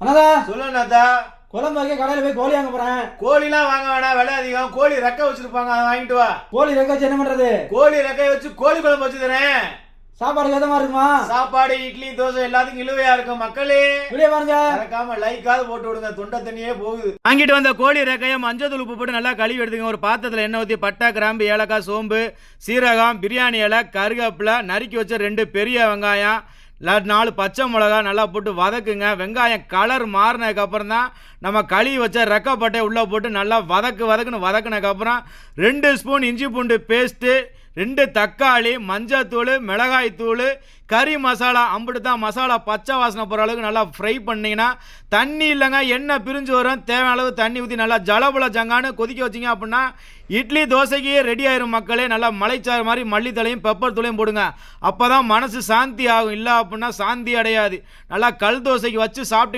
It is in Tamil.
அண்ணா சொல்லுண்ணா. குழம்பு வைக்க கடையில போய் கோழி வாங்க போறேன். கோழிலாம் வாங்க வேணாம், விலை அதிகம். கோழி ரெக்கை வச்சிருப்பாங்க, அதை வாங்கிட்டு வா. கோழி ரெக்கை வச்சு என்ன பண்றது? கோழி ரெக்கை வச்சு கோழி குழம்பு வச்சு தரேன். சாப்பாடு விதமா இருக்குமா? சாப்பாடு இட்லி தோசை எல்லாத்துக்கும் இழுவையா இருக்கும். மக்களே வெளியே பாருங்க, மறக்காம லைக்காவது போட்டு விடுங்க, தொண்டை தண்ணியே போகுது. வாங்கிட்டு வந்த கோழி ரெக்கையை மஞ்சள் உப்பு போட்டு நல்லா கழுவி எடுத்துங்க. ஒரு பாத்திரத்தில் எண்ணெய் ஊற்றி பட்டை கிராம்பு ஏலக்காய் சோம்பு சீரகம் பிரியாணி இலை கருவேப்பிலை நறுக்கி வச்ச 2 பெரிய வெங்காயம் 4 பச்சை மிளகா நல்லா போட்டு வதக்குங்க. வெங்காயம் கலர் மாறினதுக்கப்புறம் தான் நம்ம கழுவி வச்ச ரெக்கைப்பட்டையை உள்ளே போட்டு நல்லா வதக்குனதுக்கப்புறம் 2 ஸ்பூன் இஞ்சி பூண்டு பேஸ்ட்டு 2 தக்காளி மஞ்சத்தூள் மிளகாய்த்தூள் கறி மசாலா அம்பிட்டு தான். மசாலா பச்சை வாசனை போகிற அளவுக்கு நல்லா ஃப்ரை பண்ணிங்கன்னா தண்ணி இல்லைங்க, எண்ணெய் பிரிஞ்சு வரும். தேவையான அளவு தண்ணி ஊற்றி நல்லா ஜலபுல ஜங்கான்னு கொதிக்க வச்சிங்க அப்படின்னா இட்லி தோசைக்கு ரெடி ஆயிரும் மக்களே. நல்லா மலைச்சாறு மாதிரி மல்லித்தலையும் பெப்பர் தூளையும் போடுங்க. அப்போ தான் மனசு சாந்தி ஆகும். இல்லை அப்படின்னா சாந்தி அடையாது. நல்லா கல் தோசைக்கு வச்சு சாப்பிட்டீங்கன்னா